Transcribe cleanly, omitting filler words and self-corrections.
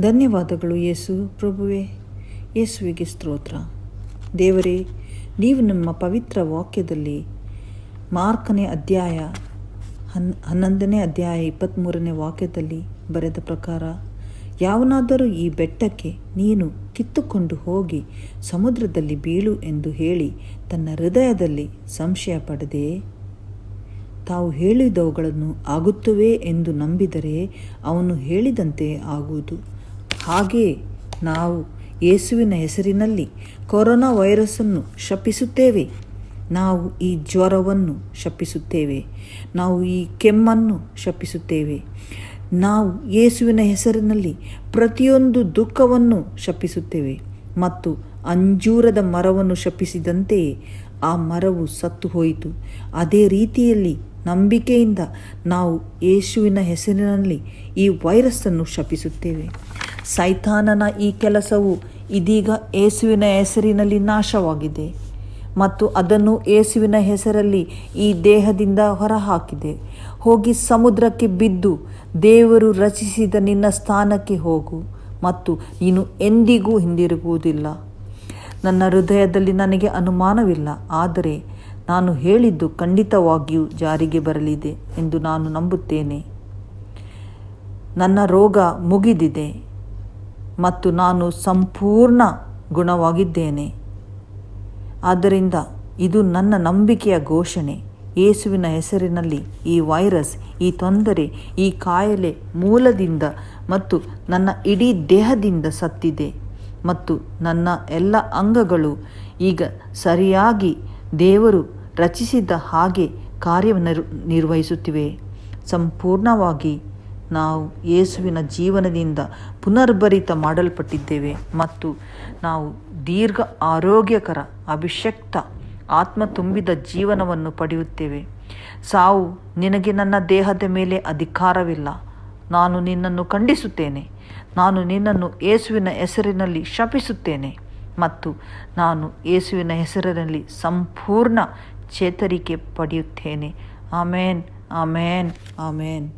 ಧನ್ಯವಾದಗಳು ಯೇಸು ಪ್ರಭುವೇ. ಯೇಸುವಿಗೆ ಸ್ತೋತ್ರ. ದೇವರೇ, ನೀವು ನಮ್ಮ ಪವಿತ್ರ ವಾಕ್ಯದಲ್ಲಿ ಮಾರ್ಕನೇ ಅಧ್ಯಾಯ 11ನೇ ಅಧ್ಯಾಯ 23ನೇ ವಾಕ್ಯದಲ್ಲಿ ಬರೆದ ಪ್ರಕಾರ, ಯಾವನಾದರೂ ಈ ಬೆಟ್ಟಕ್ಕೆ ನೀನು ಕಿತ್ತುಕೊಂಡು ಹೋಗಿ ಸಮುದ್ರದಲ್ಲಿ ಬೀಳು ಎಂದು ಹೇಳಿ ತನ್ನ ಹೃದಯದಲ್ಲಿ ಸಂಶಯ ಪಡದೆ ತಾವು ಹೇಳಿದವುಗಳನ್ನು ಆಗುತ್ತವೆ ಎಂದು ನಂಬಿದರೆ ಅವನು ಹೇಳಿದಂತೆ ಆಗುವುದು. ಹಾಗೆಯೇ ನಾವು ಯೇಸುವಿನ ಹೆಸರಿನಲ್ಲಿ ಕೊರೋನಾ ವೈರಸ್ಸನ್ನು ಶಪಿಸುತ್ತೇವೆ. ನಾವು ಈ ಜ್ವರವನ್ನು ಶಪಿಸುತ್ತೇವೆ. ನಾವು ಈ ಕೆಮ್ಮನ್ನು ಶಪಿಸುತ್ತೇವೆ. ನಾವು ಯೇಸುವಿನ ಹೆಸರಿನಲ್ಲಿ ಪ್ರತಿಯೊಂದು ದುಃಖವನ್ನು ಶಪಿಸುತ್ತೇವೆ. ಮತ್ತು ಅಂಜೂರದ ಮರವನ್ನು ಶಪಿಸಿದಂತೆಯೇ ಆ ಮರವು ಸತ್ತು ಹೋಯಿತು. ಅದೇ ರೀತಿಯಲ್ಲಿ ನಂಬಿಕೆಯಿಂದ ನಾವು ಯೇಸುವಿನ ಹೆಸರಿನಲ್ಲಿ ಈ ವೈರಸ್ಸನ್ನು ಶಪಿಸುತ್ತೇವೆ. ಸೈತಾನನ ಈ ಕೆಲಸವು ಇದೀಗ ಯೇಸುವಿನ ಹೆಸರಿನಲ್ಲಿ ನಾಶವಾಗಿದೆ ಮತ್ತು ಅದನ್ನು ಯೇಸುವಿನ ಹೆಸರಲ್ಲಿ ಈ ದೇಹದಿಂದ ಹೊರಹಾಕಿದೆ. ಹೋಗಿ ಸಮುದ್ರಕ್ಕೆ ಬಿದ್ದು ದೇವರು ರಚಿಸಿದ ನಿನ್ನ ಸ್ಥಾನಕ್ಕೆ ಹೋಗು ಮತ್ತು ನೀನು ಎಂದಿಗೂ ಹಿಂದಿರುಗುವುದಿಲ್ಲ. ನನ್ನ ಹೃದಯದಲ್ಲಿ ನನಗೆ ಅನುಮಾನವಿಲ್ಲ, ಆದರೆ ನಾನು ಹೇಳಿದ್ದು ಖಂಡಿತವಾಗಿಯೂ ಜಾರಿಗೆ ಬರಲಿದೆ ಎಂದು ನಾನು ನಂಬುತ್ತೇನೆ. ನನ್ನ ರೋಗ ಮುಗಿದಿದೆ ಮತ್ತು ನಾನು ಸಂಪೂರ್ಣ ಗುಣವಾಗಿದ್ದೇನೆ. ಆದ್ದರಿಂದ ಇದು ನನ್ನ ನಂಬಿಕೆಯ ಘೋಷಣೆ. ಯೇಸುವಿನ ಹೆಸರಿನಲ್ಲಿ ಈ ವೈರಸ್, ಈ ತೊಂದರೆ, ಈ ಕಾಯಿಲೆ ಮೂಲದಿಂದ ಮತ್ತು ನನ್ನ ಇಡೀ ದೇಹದಿಂದ ಸತ್ತಿದೆ ಮತ್ತು ನನ್ನ ಎಲ್ಲ ಅಂಗಗಳು ಈಗ ಸರಿಯಾಗಿ ದೇವರು ರಚಿಸಿದ ಹಾಗೆ ಕಾರ್ಯನಿರ್ವಹಿಸುತ್ತಿವೆ. ಸಂಪೂರ್ಣವಾಗಿ ನಾವು ಯೇಸುವಿನ ಜೀವನದಿಂದ ಪುನರ್ಭರಿತ ಮಾಡಲ್ಪಟ್ಟಿದ್ದೇವೆ ಮತ್ತು ನಾವು ದೀರ್ಘ ಆರೋಗ್ಯಕರ ಅಭಿಷಕ್ತ ಆತ್ಮ ತುಂಬಿದ ಜೀವನವನ್ನು ಪಡೆಯುತ್ತೇವೆ. ಸಾವು ನಿನಗೆ ನನ್ನ ದೇಹದ ಮೇಲೆ ಅಧಿಕಾರವಿಲ್ಲ. ನಾನು ನಿನ್ನನ್ನು ಖಂಡಿಸುತ್ತೇನೆ. ನಾನು ನಿನ್ನನ್ನು ಯೇಸುವಿನ ಹೆಸರಿನಲ್ಲಿ ಶಪಿಸುತ್ತೇನೆ ಮತ್ತು ನಾನು ಯೇಸುವಿನ ಹೆಸರಿನಲ್ಲಿ ಸಂಪೂರ್ಣ ಚೇತರಿಕೆ ಪಡೆಯುತ್ತೇನೆ. ಆಮೇನ್, ಆಮೇನ್, ಆಮೇನ್.